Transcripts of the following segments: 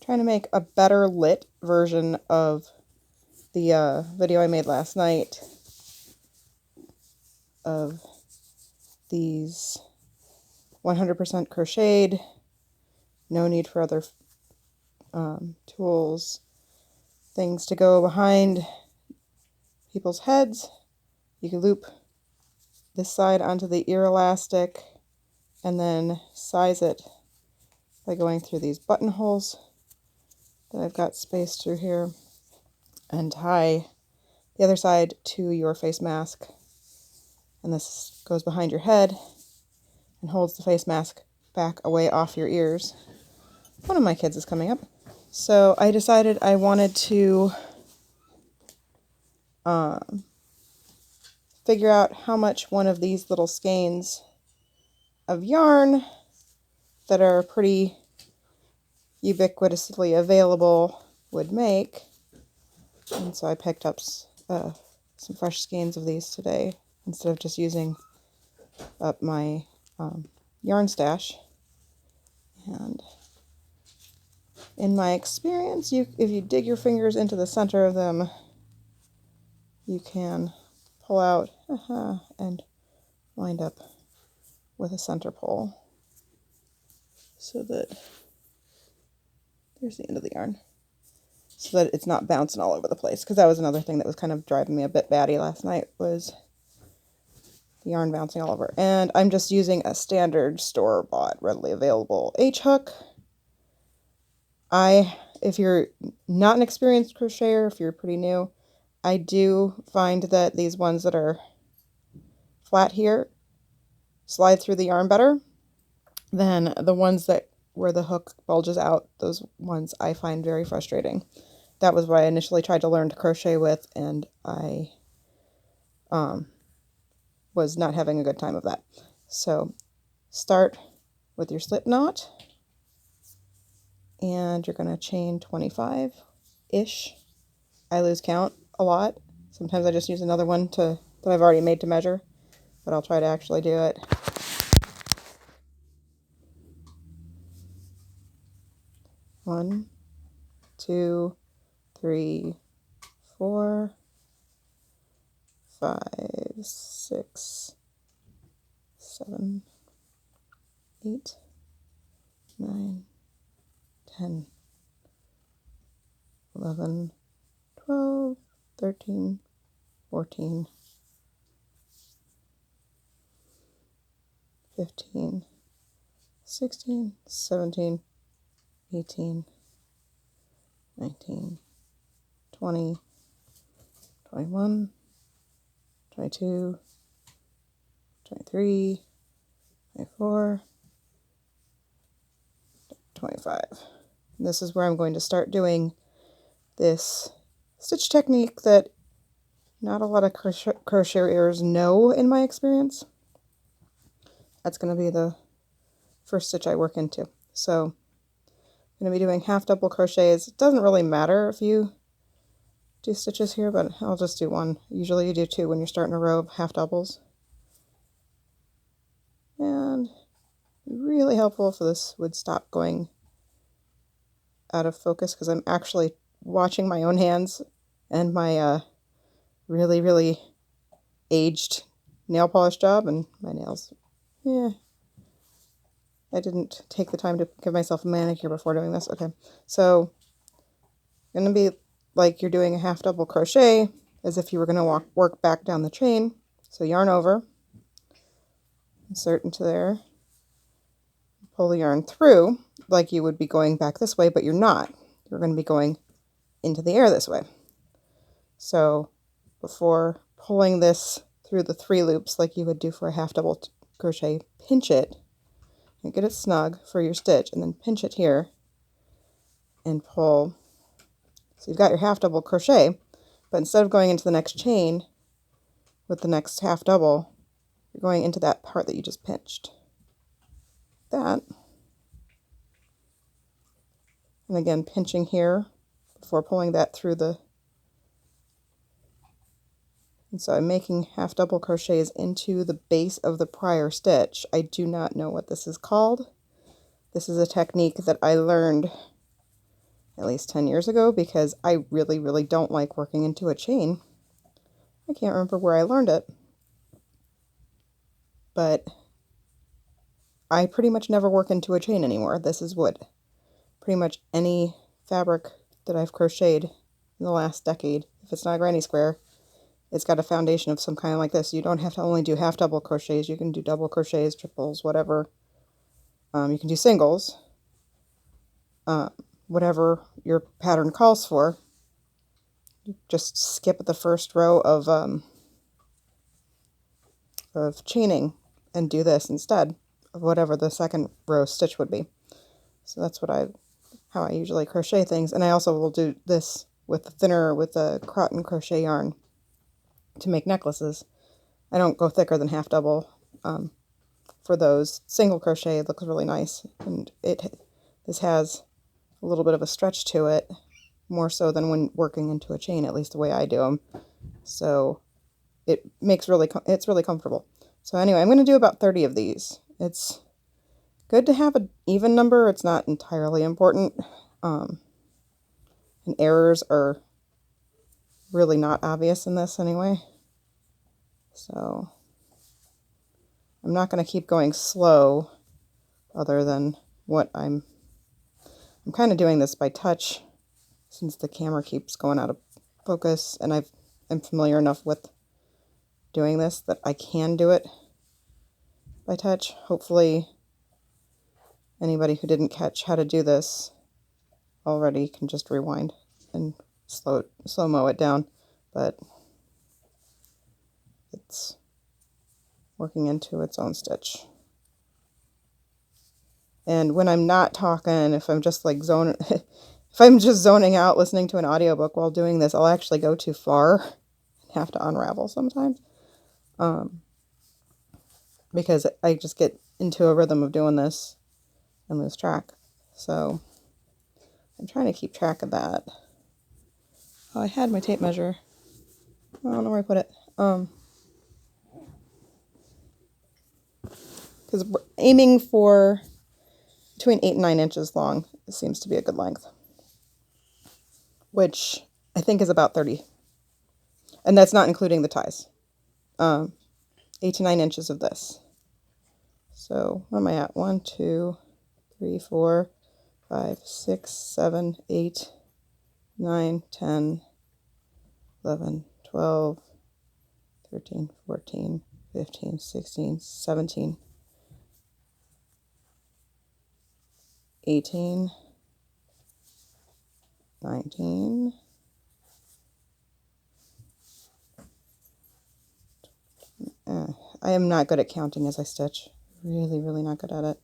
trying to make a better lit version of the video I made last night of these 100% crocheted, no need for other tools, things to go behind people's heads. You can loop this side onto the ear elastic and then size it by going through these buttonholes that I've got spaced through here, and tie the other side to your face mask. And this goes behind your head and holds the face mask back away off your ears. One of my kids is coming up. So I decided I wanted to figure out how much one of these little skeins of yarn that are pretty ubiquitously available would make. And so I picked up some fresh skeins of these today instead of just using up my yarn stash. And in my experience, if you dig your fingers into the center of them, you can pull out and wind up with a center pull, so that there's the end of the yarn, so that it's not bouncing all over the place, because that was another thing that was kind of driving me a bit batty last night, was the yarn bouncing all over. And I'm just using a standard store-bought, readily available H-hook. If you're not an experienced crocheter, if you're pretty new, I do find that these ones that are flat here slide through the yarn better than the ones that where the hook bulges out. Those ones I find very frustrating. That was what I initially tried to learn to crochet with, and I was not having a good time of that. So start with your slip knot, and you're going to chain 25-ish. I lose count a lot. Sometimes I just use another one that I've already made to measure, but I'll try to actually do it. One, 2, 3, 4, 5, 6, 7, 8, 9, 10, 11, 12, 13, 14, 15, 16, 17, 18, 19, 20, 21, 22, 23, 24, 25. And this is where I'm going to start doing this stitch technique that not a lot of crocheters know, in my experience. That's going to be the first stitch I work into. So I'm going to be doing half double crochets. It doesn't really matter if you do stitches here, but I'll just do one. Usually you do two when you're starting a row of half doubles. And really helpful if this would stop going out of focus, because I'm actually watching my own hands and my really, really aged nail polish job, and my nails, I didn't take the time to give myself a manicure before doing this. Okay, so going to be like you're doing a half double crochet, as if you were going to work back down the chain. So yarn over, insert into there, pull the yarn through like you would be going back this way, but you're not. You're going to be going into the air this way. So before pulling this through the 3 loops like you would do for a half double crochet, pinch it and get it snug for your stitch, and then pinch it here and pull. So you've got your half double crochet, but instead of going into the next chain with the next half double, you're going into that part that you just pinched. That. And again, pinching here before pulling that through the. And so I'm making half double crochets into the base of the prior stitch. I do not know what this is called. This is a technique that I learned at least 10 years ago, because I really, really don't like working into a chain. I can't remember where I learned it, but I pretty much never work into a chain anymore. This is what pretty much any fabric that I've crocheted in the last decade, if it's not a granny square, it's got a foundation of some kind like this. You don't have to only do half double crochets. You can do double crochets, triples, whatever. You can do singles, whatever your pattern calls for. Just skip the first row of chaining and do this instead of whatever the second row stitch would be. So that's how I usually crochet things. And I also will do this with the cotton crochet yarn to make necklaces. I don't go thicker than half double for those. Single crochet looks really nice, and this has a little bit of a stretch to it, more so than when working into a chain, at least the way I do them. So it's really comfortable. So anyway, I'm going to do about 30 of these. It's good to have an even number. It's not entirely important. And errors are really not obvious in this anyway. So I'm not going to keep going slow, other than what I'm kind of doing this by touch, since the camera keeps going out of focus, and I'm familiar enough with doing this that I can do it by touch. Hopefully anybody who didn't catch how to do this already can just rewind and slow-mo it down, but it's working into its own stitch. And when I'm not talking, if I'm just like if I'm just zoning out listening to an audiobook while doing this, I'll actually go too far and have to unravel sometimes. Because I just get into a rhythm of doing this and lose track. So I'm trying to keep track of that. Oh, I had my tape measure. I don't know where I put it. Because we're aiming for between 8 and 9 inches long. It seems to be a good length, which I think is about 30. And that's not including the ties. 8 to 9 inches of this. So what am I at? 1, 2, 3, 4, 5, 6, 7, 8, 9, 10, 11, 12, 13, 14, 15, 16, 17, 18, 19, 20. I am not good at counting as I stitch. Really, really not good at it.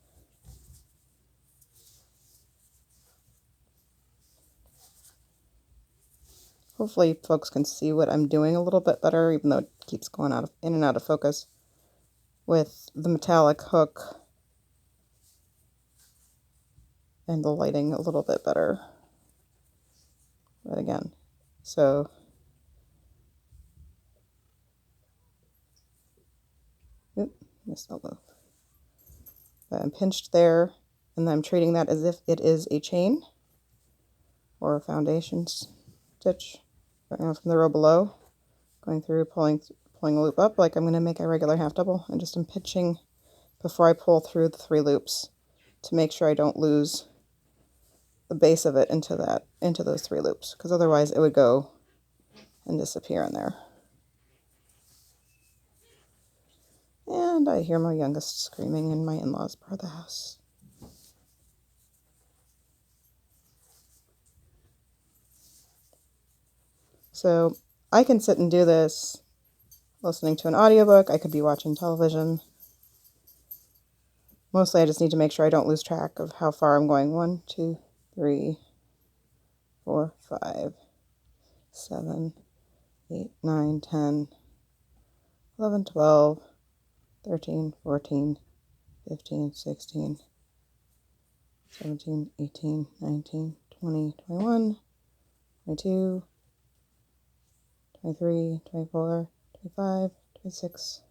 Hopefully folks can see what I'm doing a little bit better, even though it keeps going in and out of focus with the metallic hook and the lighting a little bit better. But again, so missed a loop. But I'm pinched there, and then I'm treating that as if it is a chain or a foundation stitch. From the row below, going through, pulling a loop up like I'm going to make a regular half double, and just I'm pinching before I pull through the 3 loops to make sure I don't lose the base of it into those 3 loops, because otherwise it would go and disappear in there. And I hear my youngest screaming in my in-laws' part of the house. So I can sit and do this listening to an audiobook. I could be watching television. Mostly I just need to make sure I don't lose track of how far I'm going. 1, 2, 3, 4, 5, 7, 8, 9, 10, 11, 12, 13, 14, 15, 16, 17, 18, 19, 20, 21, 22, 23, 24, 25, 26,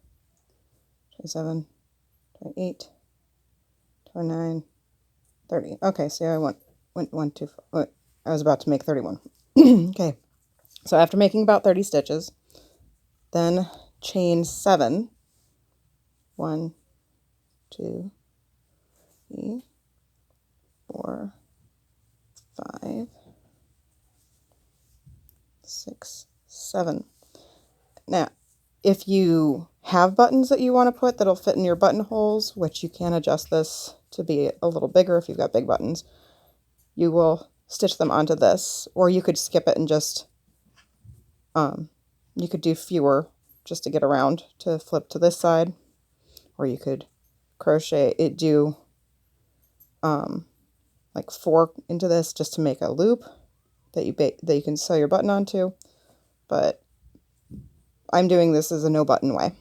27, 28, 29, 30. Okay, so I went 1 too far. I was about to make 31. Okay, so after making about 30 stitches, then chain 7. 1, 2, 3, 4, 5, 6, 7. Now, if you have buttons that you want to put that'll fit in your buttonholes, which you can adjust this to be a little bigger if you've got big buttons, you will stitch them onto this, or you could skip it and just, you could do fewer just to get around to flip to this side, or you could crochet it, do like 4 into this just to make a loop that you can sew your button onto. But I'm doing this as a no button way.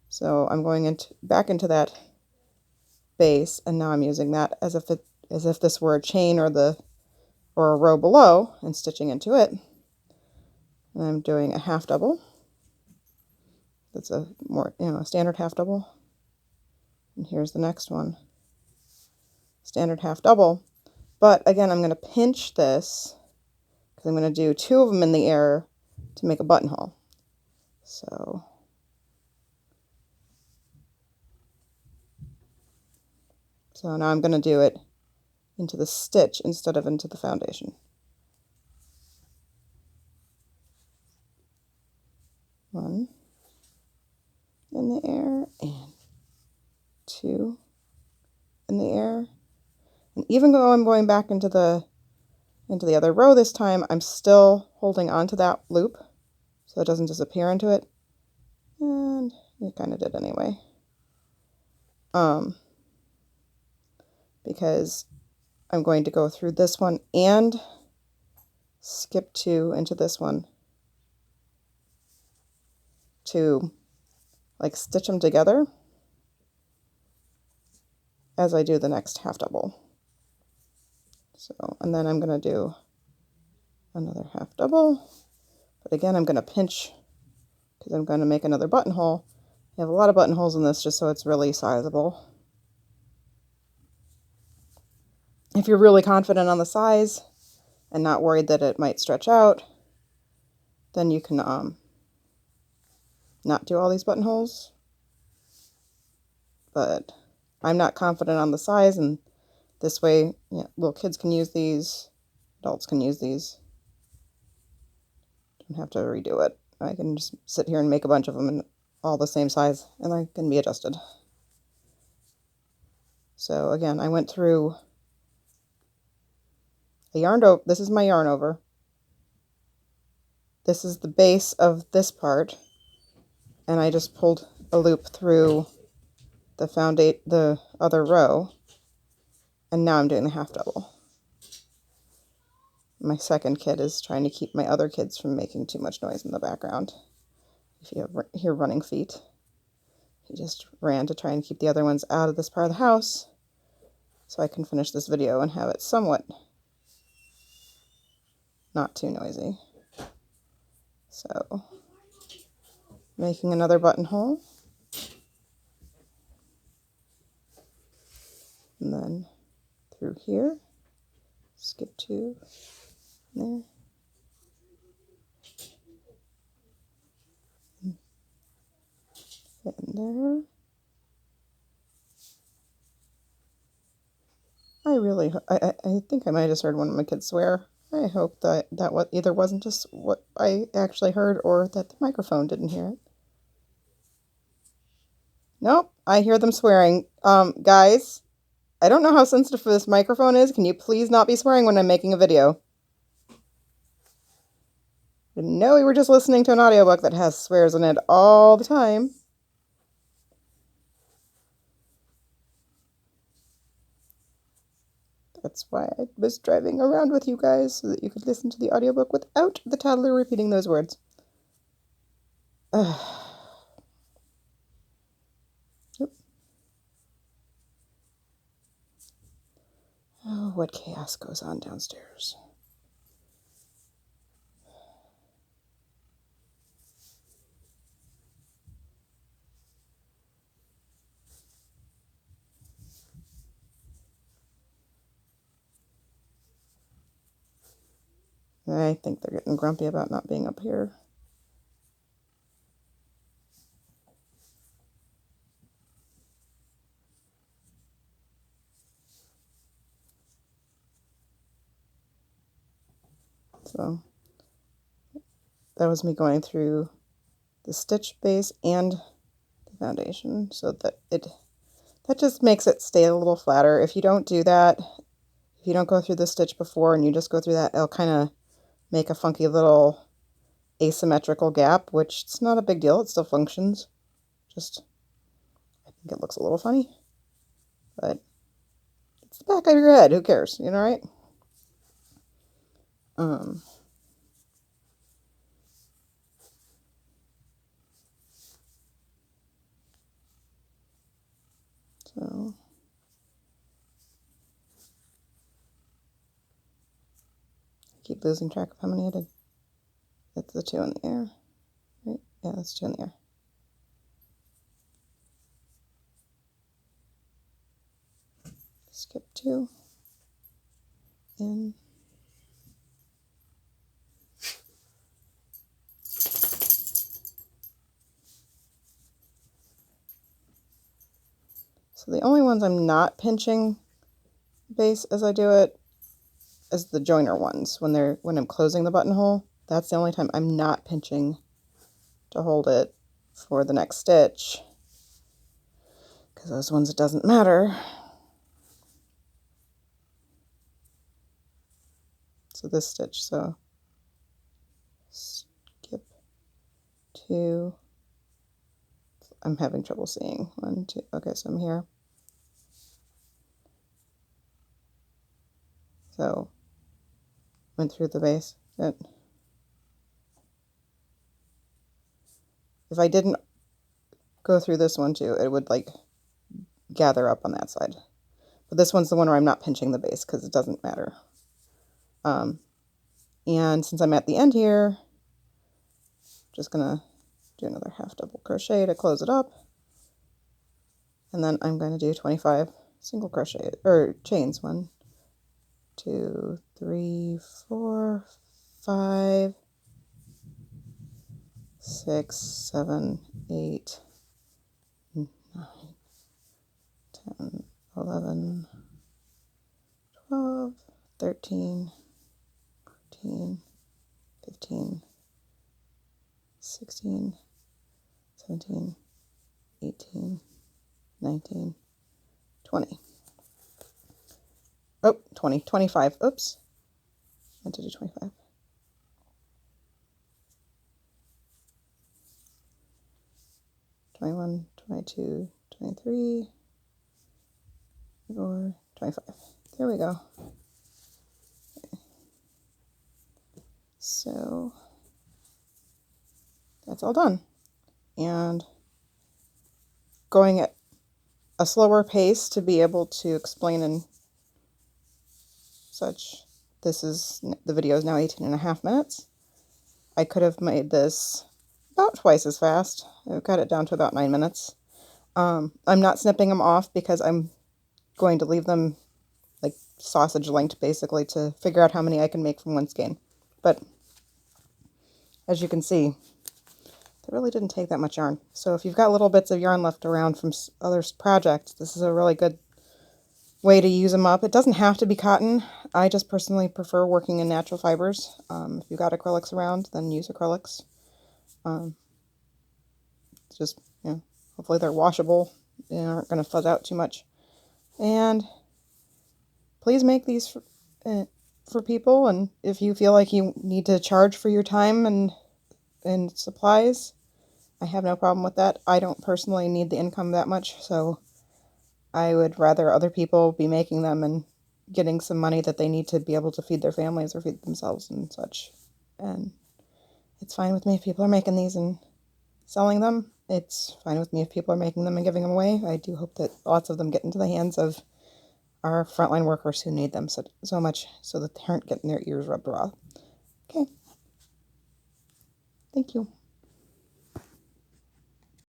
So I'm going back into that base, and now I'm using that as if this were a chain or a row below, and stitching into it. And I'm doing a half double. That's a more, a standard half double. And here's the next one. Standard half double. But again, I'm going to pinch this because I'm going to do 2 of them in the air to make a buttonhole. So now I'm going to do it into the stitch instead of into the foundation. 1 in the air and 2 in the air. And even though I'm going back into the other row this time, I'm still holding on to that loop so it doesn't disappear into it. And it kind of did anyway. Because I'm going to go through this one and skip 2 into this one to like stitch them together as I do the next half double. So, and then I'm going to do another half double, but again I'm going to pinch because I'm going to make another buttonhole. I have a lot of buttonholes in this just so it's really sizable. If you're really confident on the size and not worried that it might stretch out, then you can not do all these buttonholes. But I'm not confident on the size, and this way, little kids can use these, adults can use these. Don't have to redo it. I can just sit here and make a bunch of them in all the same size, and they can be adjusted. So again, I went through a yarn over. This is my yarn over. This is the base of this part, and I just pulled a loop through the other row, and now I'm doing the half double. My second kid is trying to keep my other kids from making too much noise in the background. If you hear running feet, he just ran to try and keep the other ones out of this part of the house so I can finish this video and have it somewhat not too noisy. So, making another buttonhole, and then through here, skip 2 there, and there. I think I might have just heard one of my kids swear. I hope that either wasn't just what I actually heard or that the microphone didn't hear it. Nope, I hear them swearing. Guys, I don't know how sensitive this microphone is. Can you please not be swearing when I'm making a video? I didn't know we were just listening to an audiobook that has swears in it all the time. That's why I was driving around with you guys, so that you could listen to the audiobook without the toddler repeating those words. Yep. Oh, what chaos goes on downstairs. I think they're getting grumpy about not being up here. So that was me going through the stitch base and the foundation, so that that just makes it stay a little flatter. If you don't do that, if you don't go through the stitch before and you just go through that, it'll kind of make a funky little asymmetrical gap, which it's not a big deal. It still functions. Just, I think it looks a little funny, but it's the back of your head. Who cares? You know, right? So I keep losing track of how many I did. That's the 2 in the air, right? Yeah, that's 2 in the air. Skip 2 in. So the only ones I'm not pinching base as I do it is the joiner ones. When I'm closing the buttonhole, that's the only time I'm not pinching to hold it for the next stitch, because those ones it doesn't matter. So this stitch, so skip 2. I'm having trouble seeing 1, 2. Okay, so I'm here. So went through the base. Good. If I didn't go through this one too, it would like gather up on that side. But this one's the one where I'm not pinching the base because it doesn't matter. And since I'm at the end here, just gonna do another half double crochet to close it up. And then I'm going to do 25 single crochet or chains. 1, 2, 3, 4, 5, 6, 7, 8, 9, 10, 11, 12, 13, 14, 15, 16, 17, 18, 19, 20. Oh, 20, 25. Oops. I meant to do 25. $21, $22, $23, or $25. There we go. Okay. So that's all done. And going at a slower pace to be able to explain and such. The video is now 18.5 minutes. I could have made this about twice as fast. I've got it down to about 9 minutes. I'm not snipping them off because I'm going to leave them like sausage linked basically to figure out how many I can make from one skein. But as you can see, it really didn't take that much yarn. So if you've got little bits of yarn left around from other projects, this is a really good way to use them up. It doesn't have to be cotton. I just personally prefer working in natural fibers. If you've got acrylics around, then use acrylics. Just, you know, hopefully they're washable. They aren't going to fuzz out too much. And please make these for people. And if you feel like you need to charge for your time and supplies, I have no problem with that. I don't personally need the income that much, so I would rather other people be making them and getting some money that they need to be able to feed their families or feed themselves and such. And it's fine with me if people are making these and selling them. It's fine with me if people are making them and giving them away. I do hope that lots of them get into the hands of our frontline workers who need them so much so that they aren't getting their ears rubbed raw. Okay. Thank you.